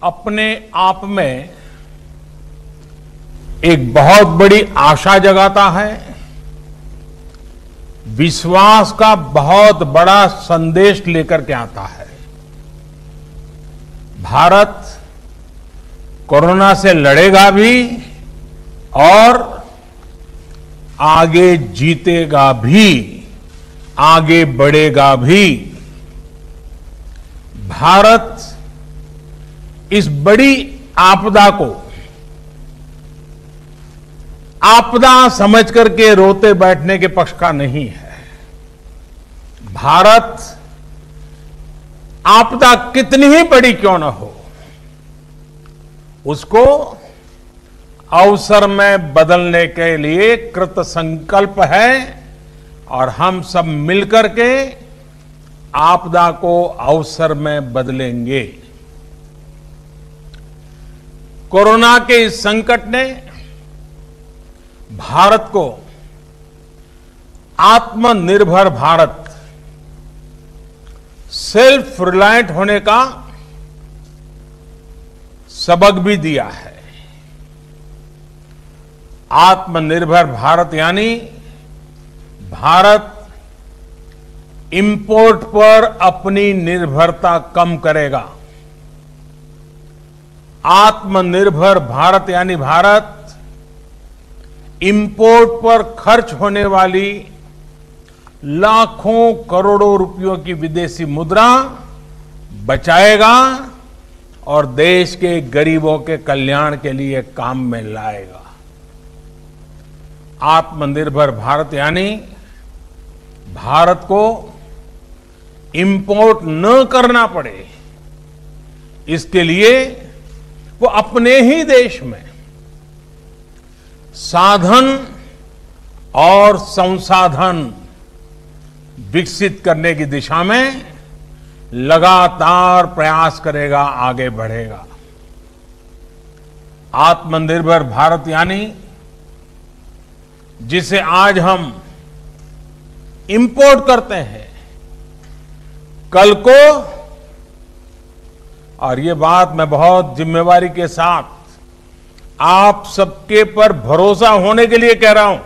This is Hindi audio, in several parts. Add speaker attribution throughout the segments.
Speaker 1: अपने आप में एक बहुत बड़ी आशा जगाता है, विश्वास का बहुत बड़ा संदेश लेकर के आता है। भारत कोरोना से लड़ेगा भी और आगे जीतेगा भी, आगे बढ़ेगा भी। भारत इस बड़ी आपदा को आपदा समझ करके रोते बैठने के पक्ष का नहीं है। भारत आपदा कितनी ही बड़ी क्यों न हो, उसको अवसर में बदलने के लिए कृत संकल्प है और हम सब मिलकर के आपदा को अवसर में बदलेंगे। कोरोना के इस संकट ने भारत को आत्मनिर्भर भारत, सेल्फ रिलायंट होने का सबक भी दिया है। आत्मनिर्भर भारत यानी भारत इंपोर्ट पर अपनी निर्भरता कम करेगा। आत्मनिर्भर भारत यानी भारत इंपोर्ट पर खर्च होने वाली लाखों करोड़ों रुपयों की विदेशी मुद्रा बचाएगा और देश के गरीबों के कल्याण के लिए काम में लाएगा। आत्मनिर्भर भारत यानी भारत को इंपोर्ट न करना पड़े, इसके लिए वो अपने ही देश में साधन और संसाधन विकसित करने की दिशा में लगातार प्रयास करेगा, आगे बढ़ेगा। आत्मनिर्भर भारत यानी जिसे आज हम इंपोर्ट करते हैं, कल को, और ये बात मैं बहुत जिम्मेवारी के साथ आप सबके पर भरोसा होने के लिए कह रहा हूं,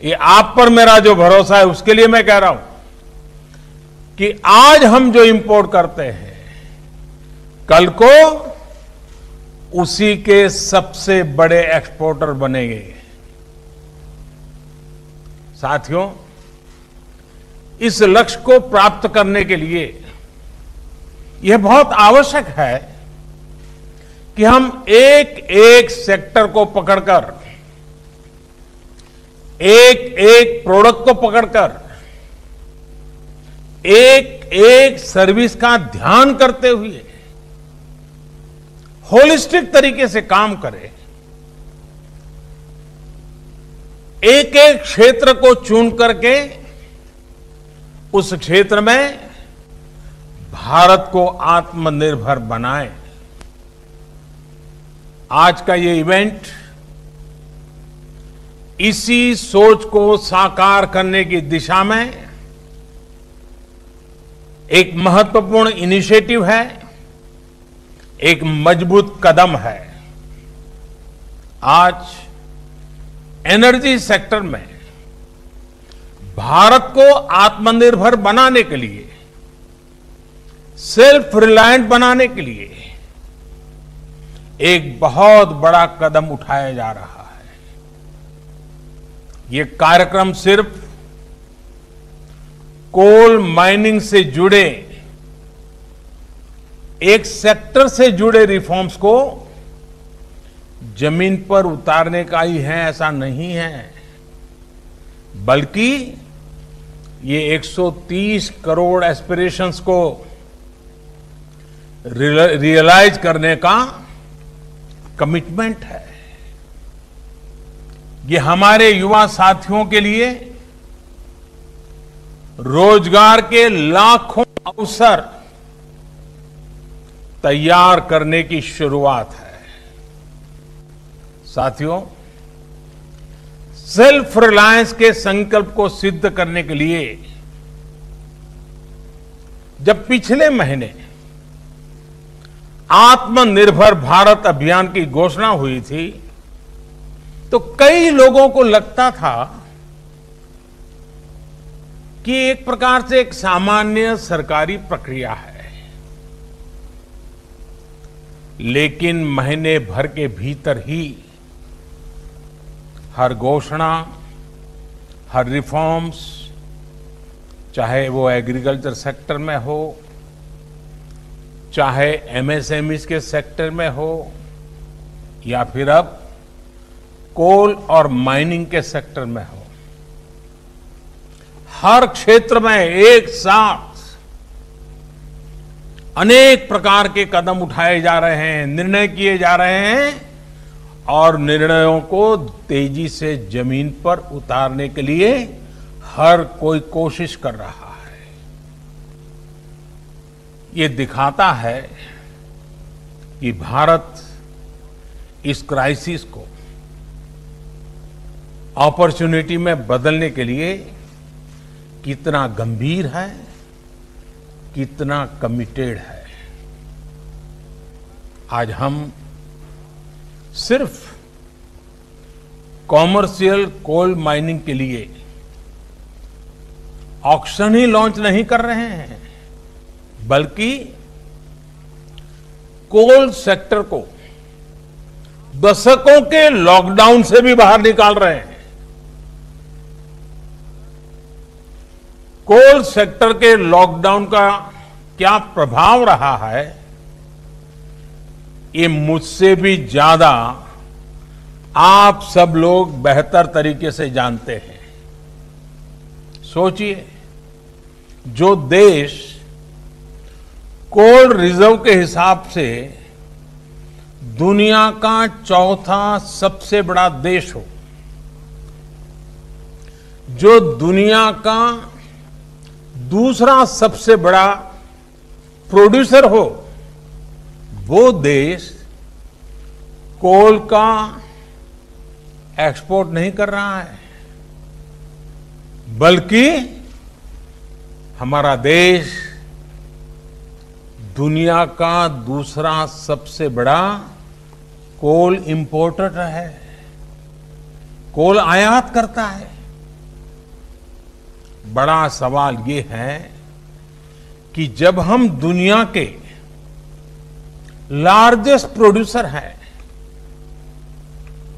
Speaker 1: ये आप पर मेरा जो भरोसा है उसके लिए मैं कह रहा हूं कि आज हम जो इंपोर्ट करते हैं, कल को उसी के सबसे बड़े एक्सपोर्टर बनेंगे। साथियों, इस लक्ष्य को प्राप्त करने के लिए यह बहुत आवश्यक है कि हम एक एक सेक्टर को पकड़कर, एक एक प्रोडक्ट को पकड़कर, एक एक सर्विस का ध्यान करते हुए होलिस्टिक तरीके से काम करें। एक एक क्षेत्र को चुन करके उस क्षेत्र में भारत को आत्मनिर्भर बनाएं। आज का ये इवेंट इसी सोच को साकार करने की दिशा में एक महत्वपूर्ण इनिशिएटिव है, एक मजबूत कदम है। आज एनर्जी सेक्टर में भारत को आत्मनिर्भर बनाने के लिए, सेल्फ रिलायंट बनाने के लिए एक बहुत बड़ा कदम उठाया जा रहा है। ये कार्यक्रम सिर्फ कोल माइनिंग से जुड़े एक सेक्टर से जुड़े रिफॉर्म्स को जमीन पर उतारने का ही है, ऐसा नहीं है, बल्कि ये 130 करोड़ एस्पिरेशंस को रियलाइज करने का कमिटमेंट है। ये हमारे युवा साथियों के लिए रोजगार के लाखों अवसर तैयार करने की शुरुआत है। साथियों, सेल्फ रिलायंस के संकल्प को सिद्ध करने के लिए जब पिछले महीने आत्मनिर्भर भारत अभियान की घोषणा हुई थी तो कई लोगों को लगता था कि एक प्रकार से एक सामान्य सरकारी प्रक्रिया है, लेकिन महीने भर के भीतर ही हर घोषणा, हर रिफॉर्म्स, चाहे वो एग्रीकल्चर सेक्टर में हो, चाहे एमएसएमईज के सेक्टर में हो, या फिर अब कोल और माइनिंग के सेक्टर में हो, हर क्षेत्र में एक साथ अनेक प्रकार के कदम उठाए जा रहे हैं, निर्णय किए जा रहे हैं और निर्णयों को तेजी से जमीन पर उतारने के लिए हर कोई कोशिश कर रहा है। ये दिखाता है कि भारत इस क्राइसिस को अपॉर्चुनिटी में बदलने के लिए कितना गंभीर है, कितना कमिटेड है। आज हम सिर्फ कॉमर्शियल कोल माइनिंग के लिए ऑक्शन ही लॉन्च नहीं कर रहे हैं, बल्कि कोल सेक्टर को दशकों के लॉकडाउन से भी बाहर निकाल रहे हैं। कोल सेक्टर के लॉकडाउन का क्या प्रभाव रहा है, ये मुझसे भी ज्यादा आप सब लोग बेहतर तरीके से जानते हैं। सोचिए, जो देश कोल रिजर्व के हिसाब से दुनिया का चौथा सबसे बड़ा देश हो, जो दुनिया का दूसरा सबसे बड़ा प्रोड्यूसर हो, वो देश कोल का एक्सपोर्ट नहीं कर रहा है, बल्कि हमारा देश दुनिया का दूसरा सबसे बड़ा कोल इंपोर्टर है, कोल आयात करता है। बड़ा सवाल ये है कि जब हम दुनिया के लार्जेस्ट प्रोड्यूसर हैं,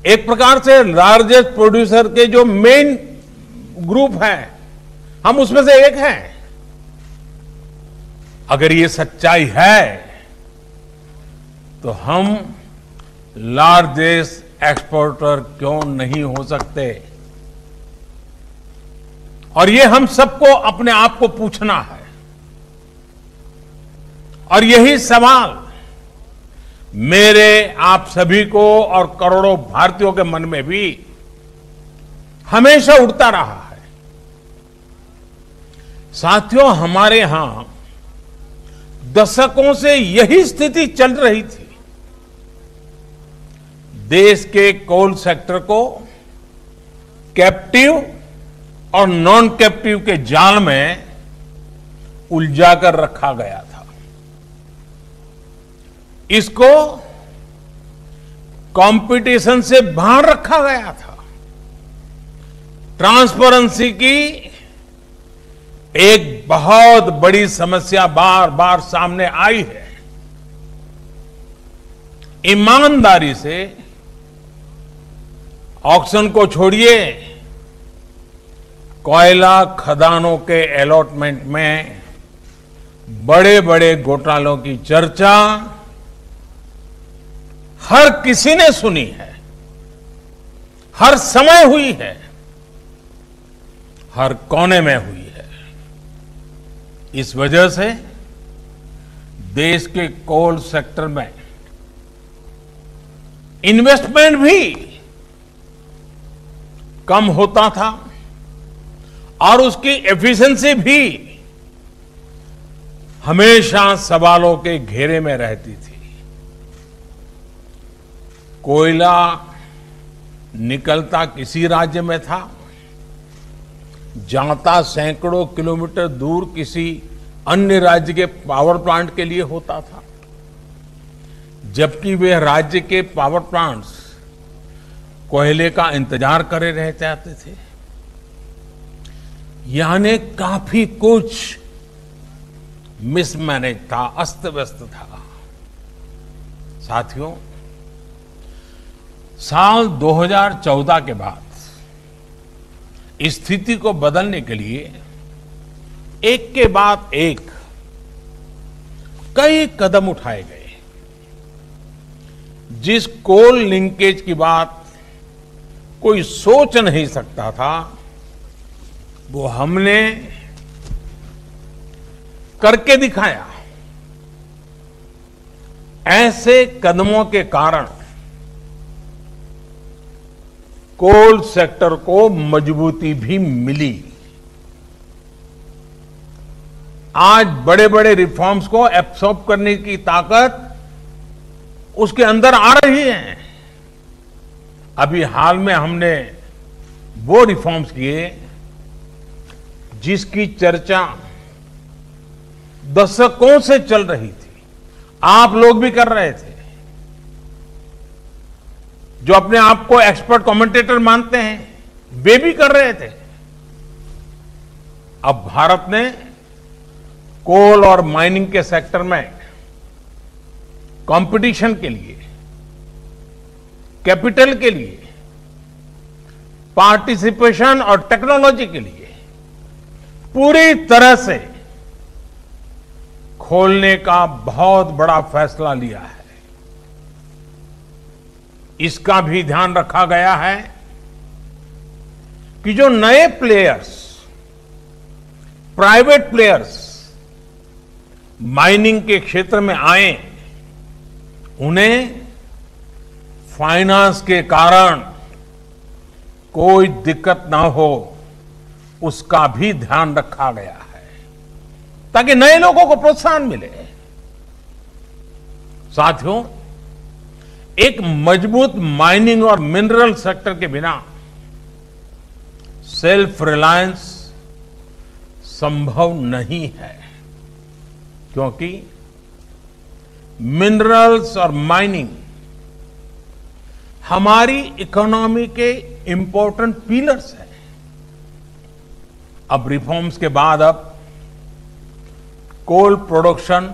Speaker 1: एक प्रकार से लार्जेस्ट प्रोड्यूसर के जो मेन ग्रुप हैं, हम उसमें से एक हैं। अगर ये सच्चाई है तो हम लार्जेस्ट एक्सपोर्टर क्यों नहीं हो सकते? और ये हम सबको अपने आप को पूछना है। और यही सवाल मेरे आप सभी को और करोड़ों भारतीयों के मन में भी हमेशा उठता रहा है। साथियों, हमारे यहां दशकों से यही स्थिति चल रही थी। देश के कोल सेक्टर को कैप्टिव और नॉन कैप्टिव के जाल में उलझाकर रखा गया था। इसको कंपटीशन से बाहर रखा गया था। ट्रांसपेरेंसी की एक बहुत बड़ी समस्या बार बार सामने आई है। ईमानदारी से ऑक्शन को छोड़िए, कोयला खदानों के अलॉटमेंट में बड़े बड़े घोटालों की चर्चा हर किसी ने सुनी है, हर समय हुई है, हर कोने में हुई है। इस वजह से देश के कोल सेक्टर में इन्वेस्टमेंट भी कम होता था और उसकी एफिशिएंसी भी हमेशा सवालों के घेरे में रहती थी। कोयला निकलता किसी राज्य में था, जाता सैकड़ों किलोमीटर दूर किसी अन्य राज्य के पावर प्लांट के लिए होता था। जबकि वे राज्य के पावर प्लांट्स कोयले का इंतजार करे रह जाते थे। यानी काफी कुछ मिसमैनेज था, अस्त व्यस्त था। साथियों, साल 2014 के बाद स्थिति को बदलने के लिए एक के बाद एक कई कदम उठाए गए। जिस कोल लिंकेज की बात कोई सोच नहीं सकता था, वो हमने करके दिखाया। ऐसे कदमों के कारण कोल सेक्टर को मजबूती भी मिली। आज बड़े बड़े रिफॉर्म्स को एब्सॉर्ब करने की ताकत उसके अंदर आ रही है। अभी हाल में हमने वो रिफॉर्म्स किए जिसकी चर्चा दशकों से चल रही थी, आप लोग भी कर रहे थे, जो अपने आप को एक्सपर्ट कमेंटेटर मानते हैं वे भी कर रहे थे। अब भारत ने कोल और माइनिंग के सेक्टर में कंपटीशन के लिए, कैपिटल के लिए, पार्टिसिपेशन और टेक्नोलॉजी के लिए पूरी तरह से खोलने का बहुत बड़ा फैसला लिया है। इसका भी ध्यान रखा गया है कि जो नए प्लेयर्स, प्राइवेट प्लेयर्स माइनिंग के क्षेत्र में आए, उन्हें फाइनेंस के कारण कोई दिक्कत ना हो, उसका भी ध्यान रखा गया है ताकि नए लोगों को प्रोत्साहन मिले। साथियों, एक मजबूत माइनिंग और मिनरल सेक्टर के बिना सेल्फ रिलायंस संभव नहीं है, क्योंकि मिनरल्स और माइनिंग हमारी इकोनॉमी के इंपॉर्टेंट पिलर्स हैं। अब रिफॉर्म्स के बाद अब कोल प्रोडक्शन,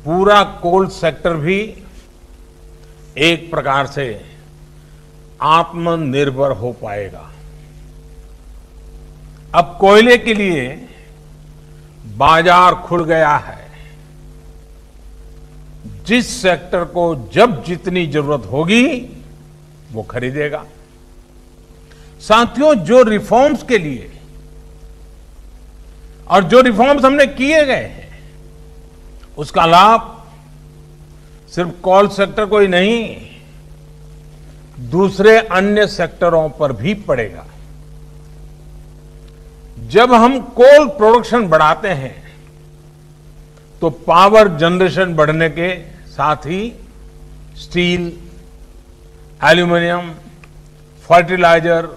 Speaker 1: पूरा कोल सेक्टर भी एक प्रकार से आत्मनिर्भर हो पाएगा। अब कोयले के लिए बाजार खुल गया है। जिस सेक्टर को जब जितनी जरूरत होगी वो खरीदेगा। साथियों, जो रिफॉर्म्स के लिए और जो रिफॉर्म्स हमने किए गए हैं, उसका लाभ सिर्फ कोल सेक्टर को ही नहीं, दूसरे अन्य सेक्टरों पर भी पड़ेगा। जब हम कोल प्रोडक्शन बढ़ाते हैं तो पावर जनरेशन बढ़ने के साथ ही स्टील, एल्यूमिनियम, फर्टिलाइजर,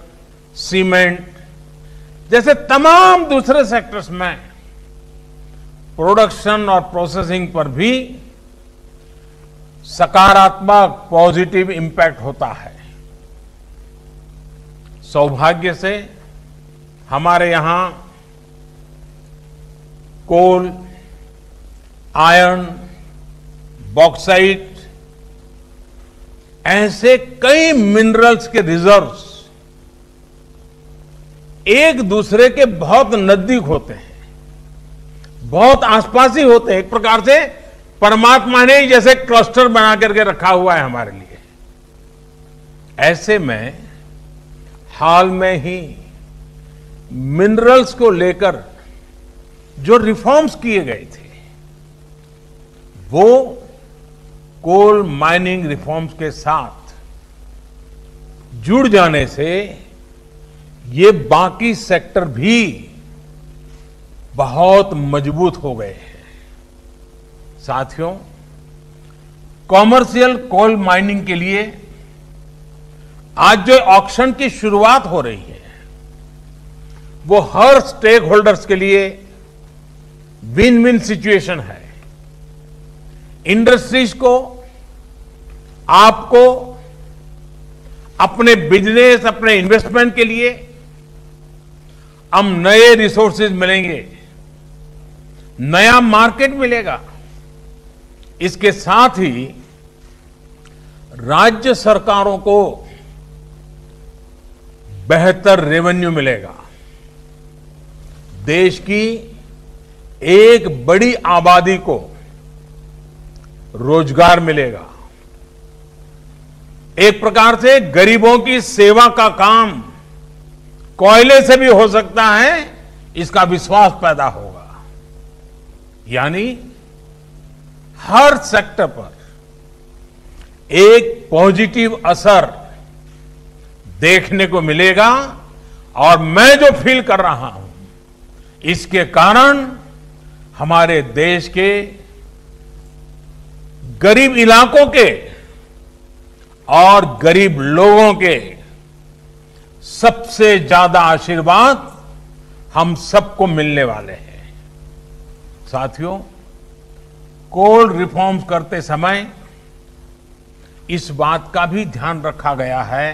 Speaker 1: सीमेंट जैसे तमाम दूसरे सेक्टर्स में प्रोडक्शन और प्रोसेसिंग पर भी सकारात्मक पॉजिटिव इंपैक्ट होता है। सौभाग्य से हमारे यहां कोल, आयरन, बॉक्साइट ऐसे कई मिनरल्स के रिजर्व्स एक दूसरे के बहुत नजदीक होते हैं, बहुत आसपास ही होते हैं। एक प्रकार से परमात्मा ने जैसे क्लस्टर बना करके रखा हुआ है हमारे लिए। ऐसे में हाल में ही मिनरल्स को लेकर जो रिफॉर्म्स किए गए थे, वो कोल माइनिंग रिफॉर्म्स के साथ जुड़ जाने से ये बाकी सेक्टर भी बहुत मजबूत हो गए हैं। साथियों, कॉमर्शियल कोल माइनिंग के लिए आज जो ऑक्शन की शुरुआत हो रही है, वो हर स्टेक होल्डर्स के लिए विन विन सिचुएशन है। इंडस्ट्रीज को, आपको अपने बिजनेस, अपने इन्वेस्टमेंट के लिए हम नए रिसोर्सेज मिलेंगे, नया मार्केट मिलेगा। इसके साथ ही राज्य सरकारों को बेहतर रेवेन्यू मिलेगा। देश की एक बड़ी आबादी को रोजगार मिलेगा। एक प्रकार से गरीबों की सेवा का काम कोयले से भी हो सकता है, इसका विश्वास पैदा होगा। यानी हर सेक्टर पर एक पॉजिटिव असर देखने को मिलेगा। और मैं जो फील कर रहा हूं, इसके कारण हमारे देश के गरीब इलाकों के और गरीब लोगों के सबसे ज्यादा आशीर्वाद हम सबको मिलने वाले हैं। साथियों, कोल रिफॉर्म्स करते समय इस बात का भी ध्यान रखा गया है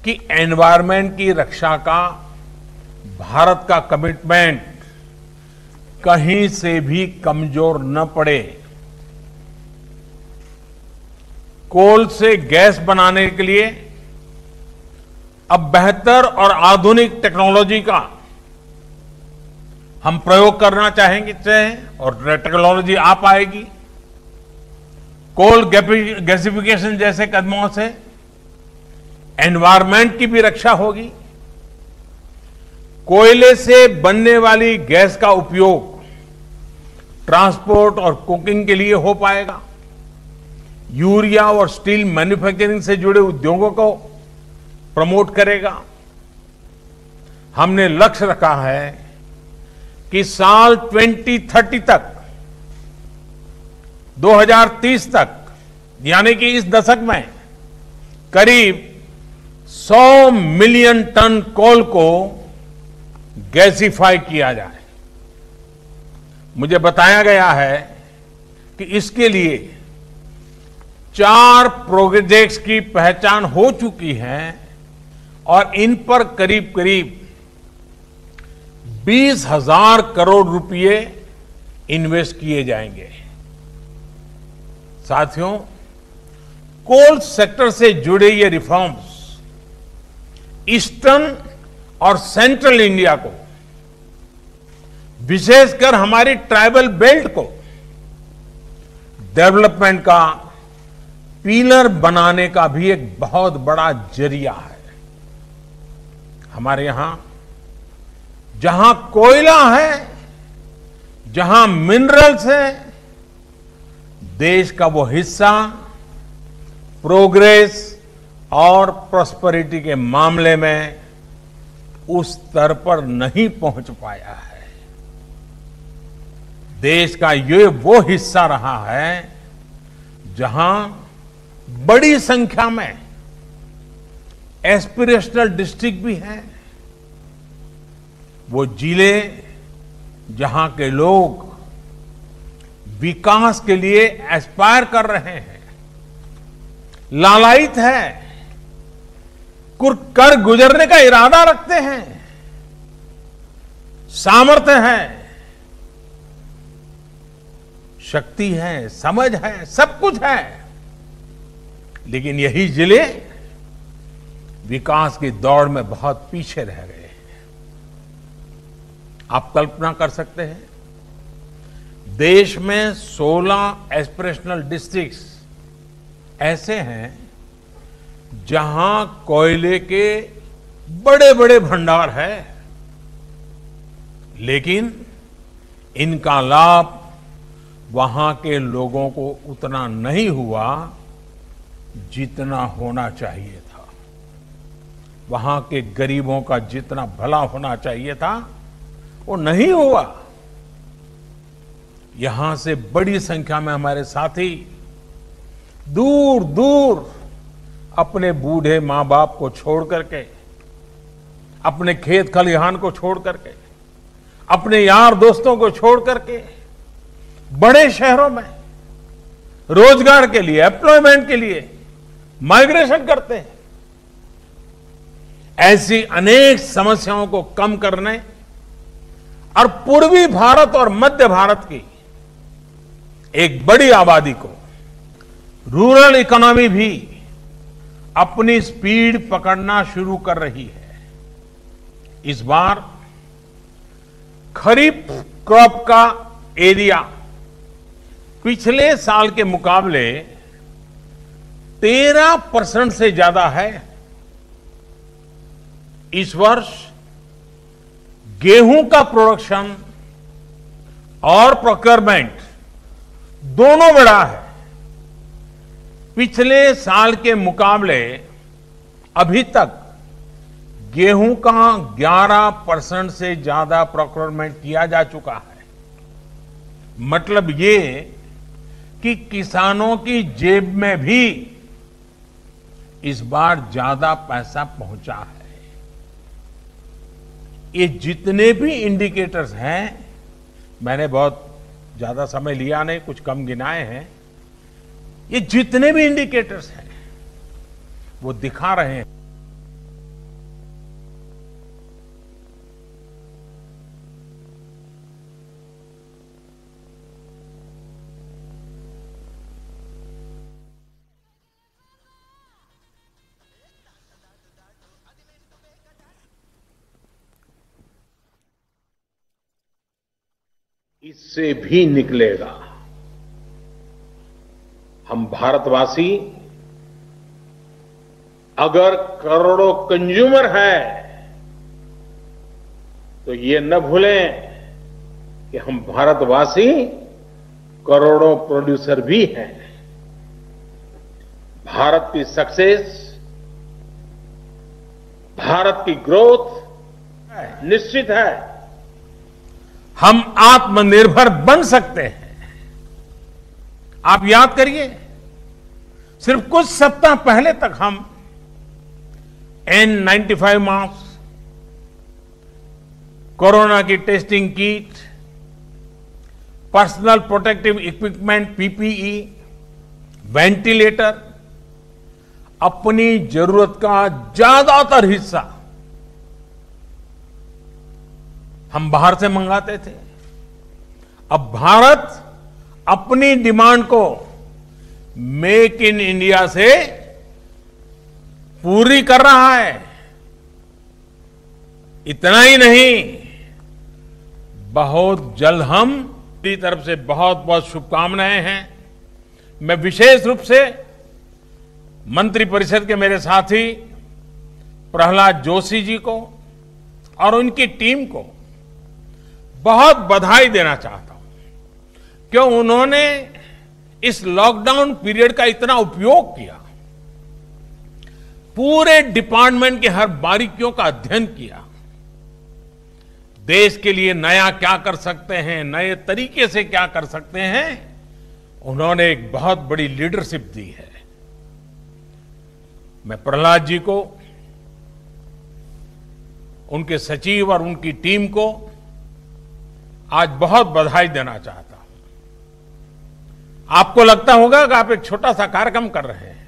Speaker 1: कि एनवायरनमेंट की रक्षा का भारत का कमिटमेंट कहीं से भी कमजोर न पड़े। कोल से गैस बनाने के लिए अब बेहतर और आधुनिक टेक्नोलॉजी का हम प्रयोग करना चाहेंगे और टेक्नोलॉजी आ पाएगी। कोल गैसिफिकेशन जैसे कदमों से एनवायरनमेंट की भी रक्षा होगी। कोयले से बनने वाली गैस का उपयोग ट्रांसपोर्ट और कुकिंग के लिए हो पाएगा। यूरिया और स्टील मैन्युफैक्चरिंग से जुड़े उद्योगों को प्रमोट करेगा। हमने लक्ष्य रखा है कि साल 2030 तक, 2030 तक, यानी कि इस दशक में करीब 100 मिलियन टन कोल को गैसिफाई किया जाए। मुझे बताया गया है कि इसके लिए 4 प्रोजेक्ट्स की पहचान हो चुकी है और इन पर करीब करीब 20,000 करोड़ रुपए इन्वेस्ट किए जाएंगे। साथियों, कोल सेक्टर से जुड़े ये रिफॉर्म्स ईस्टर्न और सेंट्रल इंडिया को, विशेषकर हमारी ट्राइबल बेल्ट को डेवलपमेंट का पिलर बनाने का भी एक बहुत बड़ा जरिया है। हमारे यहां जहां कोयला है, जहां मिनरल्स है, देश का वो हिस्सा प्रोग्रेस और प्रॉस्पेरिटी के मामले में उस स्तर पर नहीं पहुंच पाया है। देश का ये वो हिस्सा रहा है जहां बड़ी संख्या में एस्पिरेशनल डिस्ट्रिक्ट भी हैं। वो जिले जहां के लोग विकास के लिए एस्पायर कर रहे हैं, लालायित है, कर गुजरने का इरादा रखते हैं, सामर्थ्य है, शक्ति है, समझ है, सब कुछ है, लेकिन यही जिले विकास की दौड़ में बहुत पीछे रह गए हैं। आप कल्पना कर सकते हैं, देश में 16 एस्पिरेशनल डिस्ट्रिक्ट्स ऐसे हैं जहां कोयले के बड़े बड़े भंडार है, लेकिन इनका लाभ वहां के लोगों को उतना नहीं हुआ जितना होना चाहिए था। वहां के गरीबों का जितना भला होना चाहिए था वो नहीं हुआ। यहां से बड़ी संख्या में हमारे साथी दूर दूर अपने बूढ़े मां बाप को छोड़ करके, अपने खेत खलिहान को छोड़ करके, अपने यार दोस्तों को छोड़ करके बड़े शहरों में रोजगार के लिए, एम्प्लॉयमेंट के लिए माइग्रेशन करते हैं। ऐसी अनेक समस्याओं को कम करने और पूर्वी भारत और मध्य भारत की एक बड़ी आबादी को रूरल इकोनॉमी भी अपनी स्पीड पकड़ना शुरू कर रही है। इस बार खरीफ क्रॉप का एरिया पिछले साल के मुकाबले 13% से ज्यादा है। इस वर्ष गेहूं का प्रोडक्शन और प्रोक्योरमेंट दोनों बढ़ा है। पिछले साल के मुकाबले अभी तक गेहूं का 11% से ज्यादा प्रोक्योरमेंट किया जा चुका है। मतलब ये कि किसानों की जेब में भी इस बार ज्यादा पैसा पहुंचा है। ये जितने भी इंडिकेटर्स हैं, मैंने बहुत ज्यादा समय लिया नहीं, कुछ कम गिनाए हैं। ये जितने भी इंडिकेटर्स हैं वो दिखा रहे हैं इससे भी निकलेगा। हम भारतवासी अगर करोड़ों कंज्यूमर हैं तो ये न भूलें कि हम भारतवासी करोड़ों प्रोड्यूसर भी हैं। भारत की सक्सेस, भारत की ग्रोथ निश्चित है। हम आत्मनिर्भर बन सकते हैं। आप याद करिए, सिर्फ कुछ सप्ताह पहले तक हम N95 मास्क, कोरोना की testing kit, personal protective equipment PPE, ventilator, अपनी जरूरत का ज्यादातर हिस्सा हम बाहर से मंगाते थे। अब भारत अपनी डिमांड को मेक इन इंडिया से पूरी कर रहा है। इतना ही नहीं, बहुत जल्द हम मेरी तरफ से बहुत बहुत शुभकामनाएं हैं। मैं विशेष रूप से मंत्रिपरिषद के मेरे साथी प्रहलाद जोशी जी को और उनकी टीम को बहुत बधाई देना चाहता हूं, क्यों उन्होंने इस लॉकडाउन पीरियड का इतना उपयोग किया, पूरे डिपार्टमेंट के हर बारीकियों का अध्ययन किया, देश के लिए नया क्या कर सकते हैं, नए तरीके से क्या कर सकते हैं, उन्होंने एक बहुत बड़ी लीडरशिप दी है। मैं प्रहलाद जी को, उनके सचिव और उनकी टीम को आज बहुत बधाई देना चाहता हूं। आपको लगता होगा कि आप एक छोटा सा कार्यक्रम कर रहे हैं।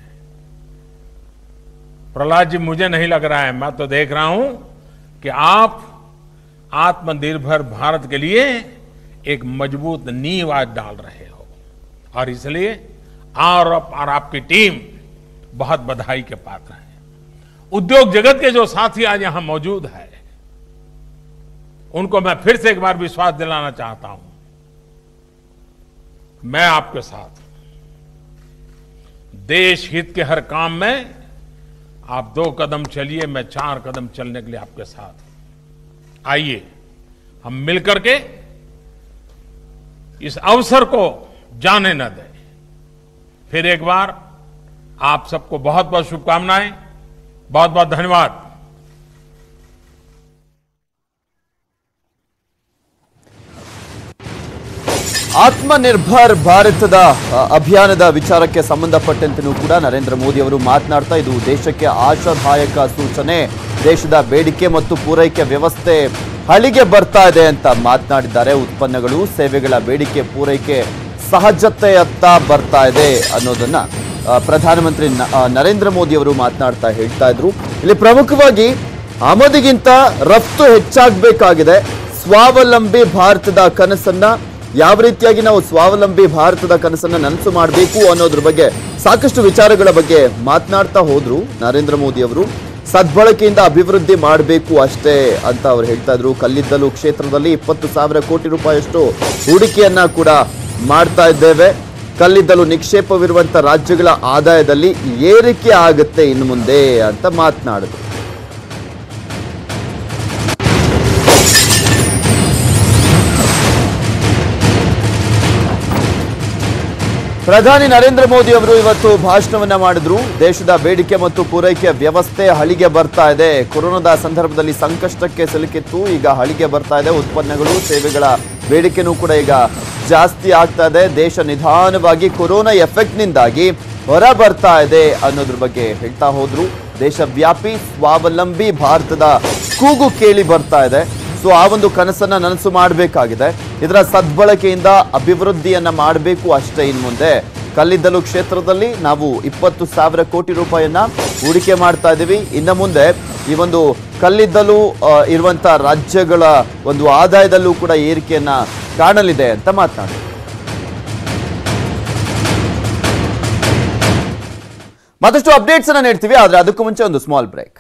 Speaker 1: प्रहलाद जी, मुझे नहीं लग रहा है, मैं तो देख रहा हूं कि आप आत्मनिर्भर भारत के लिए एक मजबूत नींव आज डाल रहे हो, और इसलिए और आपकी टीम बहुत बधाई के पात्र है। उद्योग जगत के जो साथी आज यहां मौजूद है, उनको मैं फिर से एक बार विश्वास दिलाना चाहता हूं, मैं आपके साथ हूं। देश हित के हर काम में आप 2 कदम चलिए, मैं 4 कदम चलने के लिए आपके साथ हूं। आइए हम मिलकर के इस अवसर को जाने न दें। फिर एक बार आप सबको बहुत बहुत शुभकामनाएं, बहुत बहुत धन्यवाद।
Speaker 2: ಆತ್ಮನಿರ್ಭರ್ ಭಾರತದ ಅಭಿಯಾನದ ವಿಚಾರಕ್ಕೆ ಸಂಬಂಧಪಟ್ಟಂತೆಯೂ ಕೂಡ ನರೇಂದ್ರ ಮೋದಿ ಅವರು ಮಾತನಾಡ್ತಾ, ಇದು ದೇಶಕ್ಕೆ ಆಶಾದಾಯಕ ಸೂಚನೆ, ದೇಶದ ಬೇಡಿಕೆ ಮತ್ತು ಪೂರೈಕೆ ವ್ಯವಸ್ಥೆ ಹಳಿಗೆ ಬರ್ತಾ ಇದೆ ಅಂತ ಮಾತನಾಡಿದ್ದಾರೆ. ಉತ್ಪನ್ನಗಳು, ಸೇವೆಗಳ ಬೇಡಿಕೆ ಪೂರೈಕೆ ಸಹಜತೆಯತ್ತ ಬರ್ತಾ ಇದೆ ಅನ್ನೋದನ್ನ ಪ್ರಧಾನಮಂತ್ರಿ ನರೇಂದ್ರ ಮೋದಿ ಅವರು ಮಾತನಾಡ್ತಾ ಹೇಳ್ತಾ ಇದ್ರು. ಇಲ್ಲಿ ಪ್ರಮುಖವಾಗಿ ಆಮದಿಗಿಂತ ರಫ್ತು ಹೆಚ್ಚಾಗಬೇಕಾಗಿದೆ. ಸ್ವಾವಲಂಬಿ ಭಾರತದ ಕನಸನ್ನ ಯಾವ ರೀತಿಯಾಗಿ ನಾವು ಸ್ವಾವಲಂಬಿ ಭಾರತದ ಕನಸನ್ನ ನನಸು ಮಾಡಬೇಕು ಅನ್ನೋದ್ರ ಬಗ್ಗೆ ಸಾಕಷ್ಟು ವಿಚಾರಗಳ ಬಗ್ಗೆ ಮಾತನಾಡ್ತಾ ಹೋದ್ರು ನರೇಂದ್ರ ಮೋದಿ ಅವರು. ಸದ್ಬಳಕೆಯಿಂದ ಅಭಿವೃದ್ಧಿ ಮಾಡಬೇಕು ಅಷ್ಟೇ ಅಂತ ಅವರು ಹೇಳ್ತಾ ಇದ್ರು. ಕಲ್ಲಿದ್ದಲು ಕ್ಷೇತ್ರದಲ್ಲಿ 20,000 ಕೋಟಿ ರೂಪಾಯಿಯಷ್ಟು ಹೂಡಿಕೆಯನ್ನ ಕೂಡ ಮಾಡ್ತಾ ಇದ್ದೇವೆ. ಕಲ್ಲಿದ್ದಲು ನಿಕ್ಷೇಪವಿರುವಂತ ರಾಜ್ಯಗಳ ಆದಾಯದಲ್ಲಿ ಏರಿಕೆ ಆಗುತ್ತೆ ಇನ್ನು ಮುಂದೆ ಅಂತ ಮಾತನಾಡಿದ್ರು. ಪ್ರಧಾನಿ ನರೇಂದ್ರ ಮೋದಿ ಅವರು ಇವತ್ತು ಭಾಷಣವನ್ನ ಮಾಡಿದ್ರು. ದೇಶದ ಬೇಡಿಕೆ ಮತ್ತು ಪೂರೈಕೆ ವ್ಯವಸ್ಥೆ ಹಳಿಗೆ ಬರ್ತಾ ಇದೆ. ಕೊರೋನಾದ ಸಂದರ್ಭದಲ್ಲಿ ಸಂಕಷ್ಟಕ್ಕೆ ಸಿಲುಕಿತ್ತು, ಈಗ ಹಳಿಗೆ ಬರ್ತಾ ಇದೆ. ಉತ್ಪನ್ನಗಳು ಸೇವೆಗಳ ಬೇಡಿಕೆನೂ ಕೂಡ ಈಗ ಜಾಸ್ತಿ ಆಗ್ತಾ ಇದೆ. ದೇಶ ನಿಧಾನವಾಗಿ ಕೊರೋನಾ ಎಫೆಕ್ಟ್ನಿಂದಾಗಿ ಹೊರ ಬರ್ತಾ ಇದೆ ಅನ್ನೋದ್ರ ಬಗ್ಗೆ ಹೇಳ್ತಾ ಹೋದ್ರು. ದೇಶವ್ಯಾಪಿ ಸ್ವಾವಲಂಬಿ ಭಾರತದ ಕೂಗು ಕೇಳಿ ಬರ್ತಾ ಇದೆ. ಸೊ ಆ ಒಂದು ಕನಸನ್ನ ನನಸು ಮಾಡಬೇಕಾಗಿದೆ. ಇದರ ಸದ್ಬಳಕೆಯಿಂದ ಅಭಿವೃದ್ಧಿಯನ್ನ ಮಾಡಬೇಕು ಅಷ್ಟೇ. ಇನ್ನು ಮುಂದೆ ಕಲ್ಲಿದ್ದಲು ಕ್ಷೇತ್ರದಲ್ಲಿ ನಾವು 20,000 ಕೋಟಿ ರೂಪಾಯಿಯನ್ನ ಹೂಡಿಕೆ ಮಾಡ್ತಾ ಇದ್ದೀವಿ. ಇನ್ನು ಮುಂದೆ ಈ ಒಂದು ಕಲ್ಲಿದ್ದಲು ಇರುವಂತ ರಾಜ್ಯಗಳ ಒಂದು ಆದಾಯದಲ್ಲೂ ಕೂಡ ಏರಿಕೆಯನ್ನ ಕಾಣಲಿದೆ ಅಂತ ಮಾತನಾಡಿದರು. ಮತ್ತಷ್ಟು ಅಪ್ಡೇಟ್ಸ್ ಅನ್ನ ನೀಡ್ತೀವಿ, ಆದ್ರೆ ಅದಕ್ಕೂ ಮುಂಚೆ ಒಂದು ಸ್ಮಾಲ್ ಬ್ರೇಕ್.